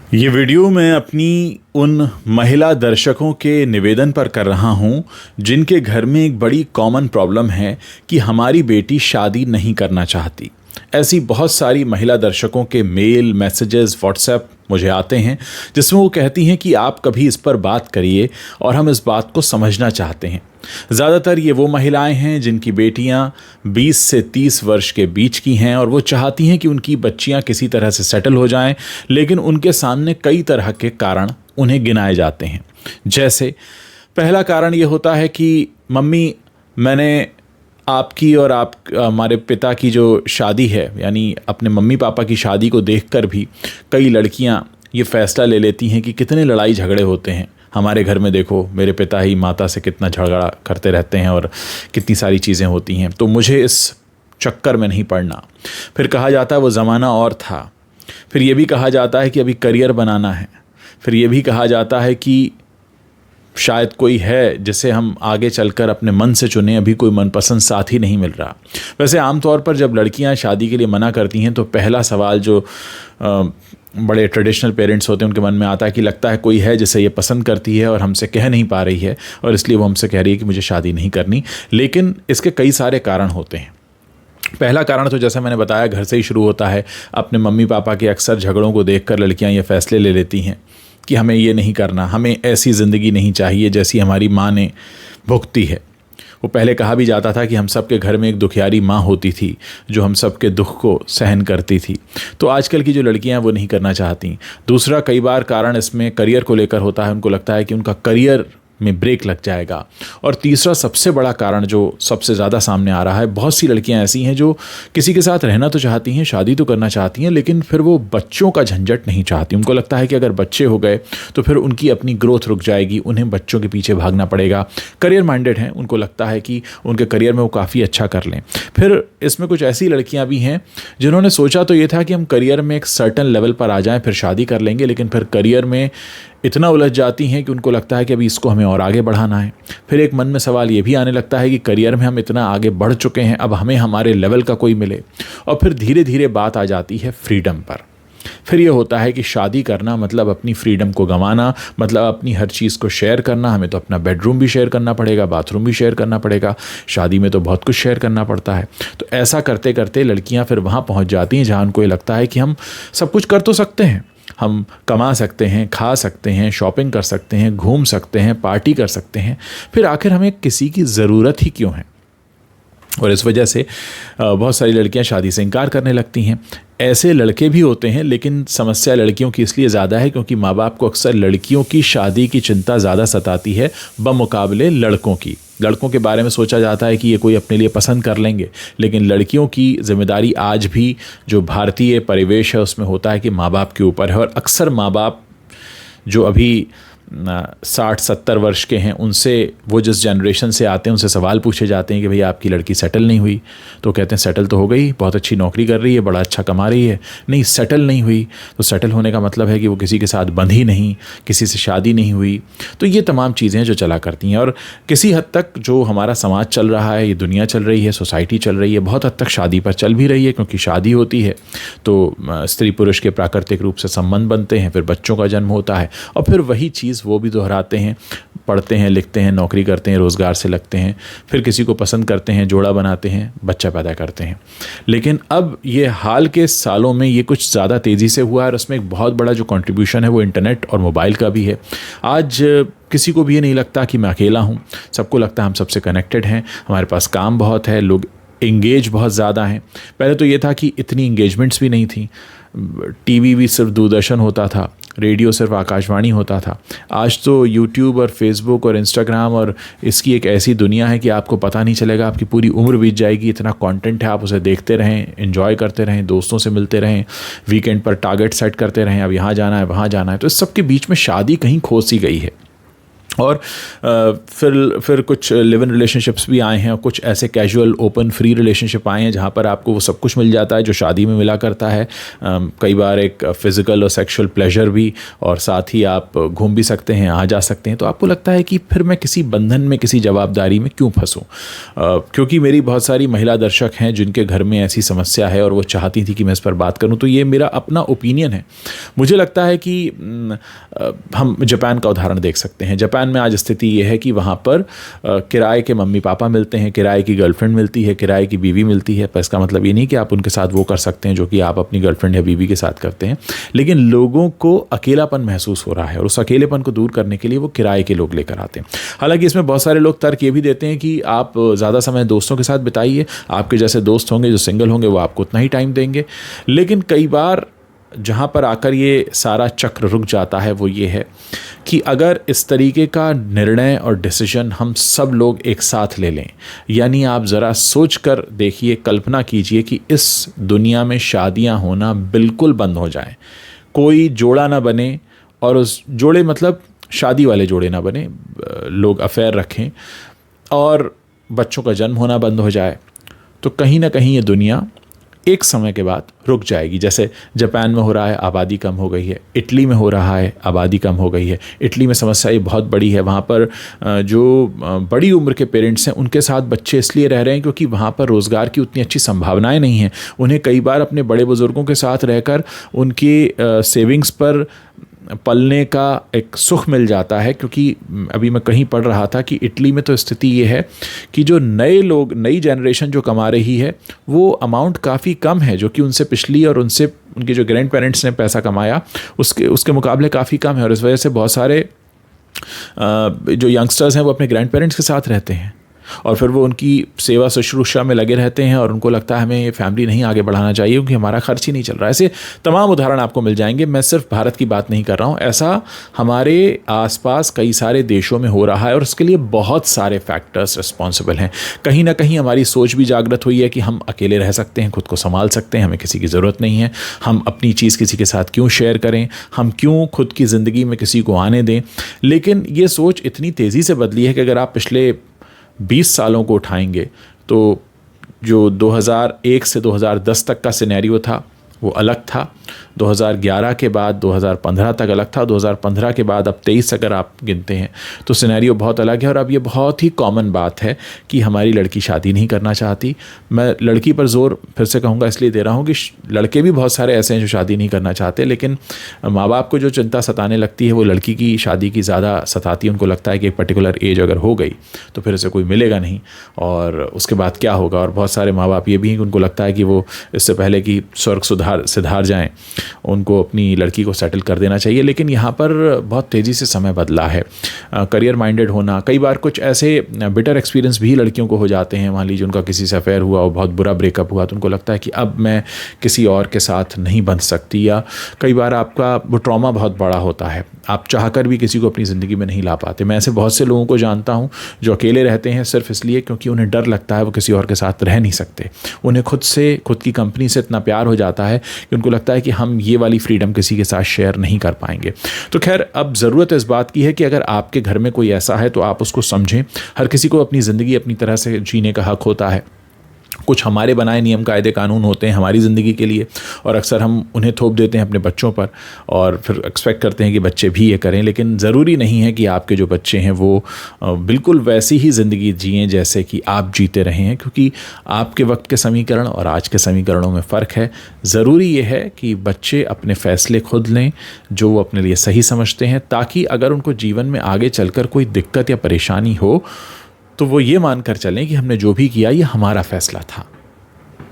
ये वीडियो मैं अपनी उन महिला दर्शकों के निवेदन पर कर रहा हूँ जिनके घर में एक बड़ी कॉमन प्रॉब्लम है कि हमारी बेटी शादी नहीं करना चाहती। ऐसी बहुत सारी महिला दर्शकों के मेल, मैसेजेस, व्हाट्सएप मुझे आते हैं जिसमें वो कहती हैं कि आप कभी इस पर बात करिए और हम इस बात को समझना चाहते हैं। ज़्यादातर ये वो महिलाएं हैं जिनकी बेटियां 20 से 30 वर्ष के बीच की हैं और वो चाहती हैं कि उनकी बच्चियां किसी तरह से सेटल हो जाएं, लेकिन उनके सामने कई तरह के कारण उन्हें गिनाए जाते हैं। जैसे पहला कारण ये होता है कि मम्मी, मैंने आपकी और आप हमारे पिता की जो शादी है, यानी अपने मम्मी पापा की शादी को देखकर भी कई लड़कियां ये फैसला ले लेती हैं कि कितने लड़ाई झगड़े होते हैं हमारे घर में। देखो, मेरे पिता ही माता से कितना झगड़ा करते रहते हैं और कितनी सारी चीज़ें होती हैं, तो मुझे इस चक्कर में नहीं पड़ना। फिर कहा जाता है वो ज़माना और था। फिर ये भी कहा जाता है कि अभी करियर बनाना है। फिर ये भी कहा जाता है कि शायद कोई है जिसे हम आगे चलकर अपने मन से चुनें, अभी कोई मनपसंद साथी नहीं मिल रहा। वैसे आमतौर पर जब लड़कियां शादी के लिए मना करती हैं तो पहला सवाल जो बड़े ट्रेडिशनल पेरेंट्स होते हैं उनके मन में आता है कि लगता है कोई है जिसे ये पसंद करती है और हमसे कह नहीं पा रही है और इसलिए वो हमसे कह रही है कि मुझे शादी नहीं करनी। लेकिन इसके कई सारे कारण होते हैं। पहला कारण तो जैसा मैंने बताया घर से ही शुरू होता है। अपने मम्मी पापा के अक्सर झगड़ों को देखकर लड़कियां ये फैसले ले लेती हैं कि हमें ये नहीं करना, हमें ऐसी ज़िंदगी नहीं चाहिए जैसी हमारी माँ ने भुगती है। वो पहले कहा भी जाता था कि हम सब के घर में एक दुखियारी माँ होती थी जो हम सब के दुख को सहन करती थी। तो आजकल की जो लड़कियां वो नहीं करना चाहती। दूसरा कई बार कारण इसमें करियर को लेकर होता है। उनको लगता है कि उनका करियर में ब्रेक लग जाएगा। और तीसरा सबसे बड़ा कारण जो सबसे ज़्यादा सामने आ रहा है, बहुत सी लड़कियां ऐसी हैं जो किसी के साथ रहना तो चाहती हैं, शादी तो करना चाहती हैं, लेकिन फिर वो बच्चों का झंझट नहीं चाहती। उनको लगता है कि अगर बच्चे हो गए तो फिर उनकी अपनी ग्रोथ रुक जाएगी, उन्हें बच्चों के पीछे भागना पड़ेगा। करियर माइंडेड हैं, उनको लगता है कि उनके करियर में वो काफ़ी अच्छा कर लें। फिर इसमें कुछ ऐसी लड़कियाँ भी हैं जिन्होंने सोचा तो ये था कि हम करियर में एक सर्टन लेवल पर आ जाएँ फिर शादी कर लेंगे, लेकिन फिर करियर में इतना उलझ जाती हैं कि उनको लगता है कि अभी इसको हमें और आगे बढ़ाना है। फिर एक मन में सवाल ये भी आने लगता है कि करियर में हम इतना आगे बढ़ चुके हैं, अब हमें हमारे लेवल का कोई मिले। और फिर धीरे धीरे बात आ जाती है फ्रीडम पर। फिर ये होता है कि शादी करना मतलब अपनी फ्रीडम को गंवाना, मतलब अपनी हर चीज़ को शेयर करना। हमें तो अपना बेडरूम भी शेयर करना पड़ेगा, बाथरूम भी शेयर करना पड़ेगा, शादी में तो बहुत कुछ शेयर करना पड़ता है। तो ऐसा करते करते लड़कियां फिर वहाँ पहुँच जाती हैं जहाँ उनको ये लगता है कि हम सब कुछ कर तो सकते हैं, हम कमा सकते हैं, खा सकते हैं, शॉपिंग कर सकते हैं, घूम सकते हैं, पार्टी कर सकते हैं, फिर आखिर हमें किसी की ज़रूरत ही क्यों है। और इस वजह से बहुत सारी लड़कियां शादी से इनकार करने लगती हैं। ऐसे लड़के भी होते हैं, लेकिन समस्या लड़कियों की इसलिए ज़्यादा है क्योंकि माँ बाप को अक्सर लड़कियों की शादी की चिंता ज़्यादा सताती है बमुकाबले लड़कों की। लड़कों के बारे में सोचा जाता है कि ये कोई अपने लिए पसंद कर लेंगे, लेकिन लड़कियों की जिम्मेदारी आज भी जो भारतीय परिवेश है उसमें होता है कि माँ बाप के ऊपर है। और अक्सर माँ बाप जो अभी 60-70 वर्ष के हैं, उनसे, वो जिस जनरेशन से आते हैं उनसे सवाल पूछे जाते हैं कि भई आपकी लड़की सेटल नहीं हुई, तो कहते हैं सेटल तो हो गई, बहुत अच्छी नौकरी कर रही है, बड़ा अच्छा कमा रही है। नहीं, सेटल नहीं हुई। तो सेटल होने का मतलब है कि वो किसी के साथ बंधी नहीं, किसी से शादी नहीं हुई। तो ये तमाम चीज़ें जो चला करती हैं। और किसी हद तक जो हमारा समाज चल रहा है, ये दुनिया चल रही है, सोसाइटी चल रही है, बहुत हद तक शादी पर चल भी रही है, क्योंकि शादी होती है तो स्त्री पुरुष के प्राकृतिक रूप से संबंध बनते हैं, फिर बच्चों का जन्म होता है और फिर वही चीज़ वो भी दोहराते हैं, पढ़ते हैं, लिखते हैं, नौकरी करते हैं, रोज़गार से लगते हैं, फिर किसी को पसंद करते हैं, जोड़ा बनाते हैं, बच्चा पैदा करते हैं। लेकिन अब ये हाल के सालों में ये कुछ ज़्यादा तेज़ी से हुआ है और उसमें एक बहुत बड़ा जो कंट्रीब्यूशन है वो इंटरनेट और मोबाइल का भी है। आज किसी को भी ये नहीं लगता कि मैं अकेला हूँ, सबको लगता है हम सबसे कनेक्टेड हैं, हमारे पास काम बहुत है, लोग इंगेज बहुत ज़्यादा हैं। पहले तो ये था कि इतनी इंगेजमेंट्स भी नहीं थी, टीवी भी सिर्फ दूरदर्शन होता था, रेडियो सिर्फ आकाशवाणी होता था। आज तो यूट्यूब और फेसबुक और इंस्टाग्राम और इसकी एक ऐसी दुनिया है कि आपको पता नहीं चलेगा, आपकी पूरी उम्र बीत जाएगी, इतना कंटेंट है, आप उसे देखते रहें, एंजॉय करते रहें, दोस्तों से मिलते रहें, वीकेंड पर टारगेट सेट करते रहें, अब यहाँ जाना है, वहाँ जाना है। तो इस सब के बीच में शादी कहीं खो सी गई है। और फिर कुछ लिव इन रिलेशनशिप्स भी आए हैं और कुछ ऐसे कैजुअल ओपन फ्री रिलेशनशिप आए हैं जहाँ पर आपको वो सब कुछ मिल जाता है जो शादी में मिला करता है। कई बार एक फिज़िकल और सेक्सुअल प्लेजर भी, और साथ ही आप घूम भी सकते हैं, आ जा सकते हैं। तो आपको लगता है कि फिर मैं किसी बंधन में, किसी जवाबदारी में क्यों फंसूँ? क्योंकि मेरी बहुत सारी महिला दर्शक हैं जिनके घर में ऐसी समस्या है और वो चाहती थी कि मैं इस पर बात करूँ। तो ये मेरा अपना ओपिनियन है। मुझे लगता है कि हम जापान का उदाहरण देख सकते हैं। जापान में आज स्थिति ये है कि वहाँ पर किराए के मम्मी पापा मिलते हैं, किराए की गर्लफ्रेंड मिलती है, किराए की बीवी मिलती है। पर इसका मतलब ये नहीं कि आप उनके साथ वो कर सकते हैं जो कि आप अपनी गर्लफ्रेंड या बीवी के साथ करते हैं। लेकिन लोगों को अकेलापन महसूस हो रहा है और उस अकेलेपन को दूर करने के लिए वो किराए के लोग लेकर आते हैं। हालांकि इसमें बहुत सारे लोग तर्क ये भी देते हैं कि आप ज़्यादा समय दोस्तों के साथ बिताइए, आपके जैसे दोस्त होंगे जो सिंगल होंगे वो आपको उतना ही टाइम देंगे। लेकिन कई बार जहाँ पर आकर ये सारा चक्र रुक जाता है वो ये है कि अगर इस तरीके का निर्णय और डिसीजन हम सब लोग एक साथ ले लें, यानी आप ज़रा सोच कर देखिए, कल्पना कीजिए कि इस दुनिया में शादियाँ होना बिल्कुल बंद हो जाएं, कोई जोड़ा ना बने, और उस जोड़े मतलब शादी वाले जोड़े ना बने, लोग अफेयर रखें और बच्चों का जन्म होना बंद हो जाए, तो कहीं ना कहीं ये दुनिया एक समय के बाद रुक जाएगी। जैसे जापान में हो रहा है, आबादी कम हो गई है। इटली में हो रहा है, आबादी कम हो गई है। इटली में समस्या ये बहुत बड़ी है। वहाँ पर जो बड़ी उम्र के पेरेंट्स हैं उनके साथ बच्चे इसलिए रह रहे हैं क्योंकि वहाँ पर रोज़गार की उतनी अच्छी संभावनाएं नहीं हैं। उन्हें कई बार अपने बड़े बुज़ुर्गों के साथ रहकर उनकी सेविंग्स पर पलने का एक सुख मिल जाता है। क्योंकि अभी मैं कहीं पढ़ रहा था कि इटली में तो स्थिति ये है कि जो नए लोग, नई जनरेशन जो कमा रही है वो अमाउंट काफ़ी कम है, जो कि उनसे पिछली और उनसे उनके जो ग्रैंड पेरेंट्स ने पैसा कमाया उसके मुकाबले काफ़ी कम है। और इस वजह से बहुत सारे जो यंगस्टर्स हैं वो अपने ग्रैंड पेरेंट्स के साथ रहते हैं और फिर वो उनकी सेवा शुश्रूषा में लगे रहते हैं और उनको लगता है हमें ये फैमिली नहीं आगे बढ़ाना चाहिए क्योंकि हमारा खर्च ही नहीं चल रहा है। ऐसे तमाम उदाहरण आपको मिल जाएंगे। मैं सिर्फ भारत की बात नहीं कर रहा हूँ, ऐसा हमारे आसपास कई सारे देशों में हो रहा है और उसके लिए बहुत सारे फैक्टर्स रिस्पॉन्सिबल हैं। कहीं ना कहीं हमारी सोच भी जागृत हुई है कि हम अकेले रह सकते हैं, खुद को संभाल सकते हैं, हमें किसी की ज़रूरत नहीं है। हम अपनी चीज़ किसी के साथ क्यों शेयर करें, हम क्यों खुद की ज़िंदगी में किसी को आने दें। लेकिन ये सोच इतनी तेज़ी से बदली है कि अगर आप पिछले 20 सालों को उठाएंगे तो जो 2001 से 2010 तक का सिनेरियो था वो अलग था। 2011 के बाद 2015 तक अलग था। 2015 के बाद अब 23 अगर आप गिनते हैं तो सिनेरियो बहुत अलग है। और अब ये बहुत ही कॉमन बात है कि हमारी लड़की शादी नहीं करना चाहती। मैं लड़की पर जोर फिर से कहूँगा इसलिए दे रहा हूँ कि लड़के भी बहुत सारे ऐसे हैं जो शादी नहीं करना चाहते, लेकिन माँ बाप को जो चिंता सताने लगती है वो लड़की की शादी की ज़्यादा सताती है। उनको लगता है कि एक पर्टिकुलर एज अगर हो गई तो फिर उसे कोई मिलेगा नहीं और उसके बाद क्या होगा। और बहुत सारे माँ बाप ये भी हैं कि उनको लगता है कि वो इससे पहले कि स्वर्ग सिधार जाएं उनको अपनी लड़की को सेटल कर देना चाहिए। लेकिन यहाँ पर बहुत तेज़ी से समय बदला है। करियर माइंडेड होना, कई बार कुछ ऐसे बिटर एक्सपीरियंस भी लड़कियों को हो जाते हैं। मान लीजिए उनका किसी से अफेयर हुआ और बहुत बुरा ब्रेकअप हुआ तो उनको लगता है कि अब मैं किसी और के साथ नहीं बंध सकती। या कई बार आपका वो ट्रॉमा बहुत बड़ा होता है, आप चाहकर भी किसी को अपनी ज़िंदगी में नहीं ला पाते। मैं ऐसे बहुत से लोगों को जानता हूँ जो अकेले रहते हैं सिर्फ इसलिए क्योंकि उन्हें डर लगता है वो किसी और के साथ रह नहीं सकते। उन्हें खुद की कंपनी से इतना प्यार हो जाता है कि उनको लगता है कि हम ये वाली फ्रीडम किसी के साथ शेयर नहीं कर पाएंगे। तो खैर, अब ज़रूरत इस बात की है कि अगर आपके घर में कोई ऐसा है तो आप उसको समझें। हर किसी को अपनी ज़िंदगी अपनी तरह से जीने का हक होता है। कुछ हमारे बनाए नियम कायदे कानून होते हैं हमारी ज़िंदगी के लिए और अक्सर हम उन्हें थोप देते हैं अपने बच्चों पर और फिर एक्सपेक्ट करते हैं कि बच्चे भी ये करें। लेकिन ज़रूरी नहीं है कि आपके जो बच्चे हैं वो बिल्कुल वैसी ही ज़िंदगी जिएं जैसे कि आप जीते रहे हैं, क्योंकि आपके वक्त के समीकरण और आज के समीकरणों में फ़र्क है। ज़रूरी ये है कि बच्चे अपने फ़ैसले खुद लें जो वो अपने लिए सही समझते हैं, ताकि अगर उनको जीवन में आगे चलकर कोई दिक्कत या परेशानी हो तो वो ये मानकर चलें कि हमने जो भी किया ये हमारा फ़ैसला था।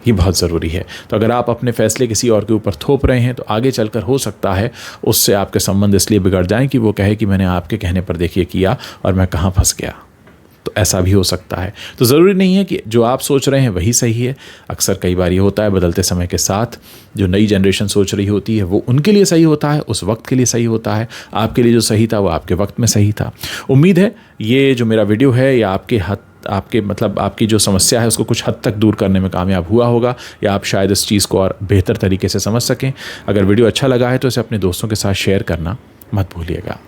ये बहुत ज़रूरी है। तो अगर आप अपने फ़ैसले किसी और के ऊपर थोप रहे हैं तो आगे चलकर हो सकता है उससे आपके संबंध इसलिए बिगड़ जाएं कि वो कहे कि मैंने आपके कहने पर देखिए किया और मैं कहाँ फंस गया। तो ऐसा भी हो सकता है। तो ज़रूरी नहीं है कि जो आप सोच रहे हैं वही सही है। अक्सर कई बार ये होता है बदलते समय के साथ जो नई जनरेशन सोच रही होती है वो उनके लिए सही होता है, उस वक्त के लिए सही होता है। आपके लिए जो सही था वो आपके वक्त में सही था। उम्मीद है ये जो मेरा वीडियो है या आपकी जो समस्या है उसको कुछ हद तक दूर करने में कामयाब हुआ होगा, या आप शायद इस चीज़ को और बेहतर तरीके से समझ सकें। अगर वीडियो अच्छा लगा है तो इसे अपने दोस्तों के साथ शेयर करना मत भूलिएगा।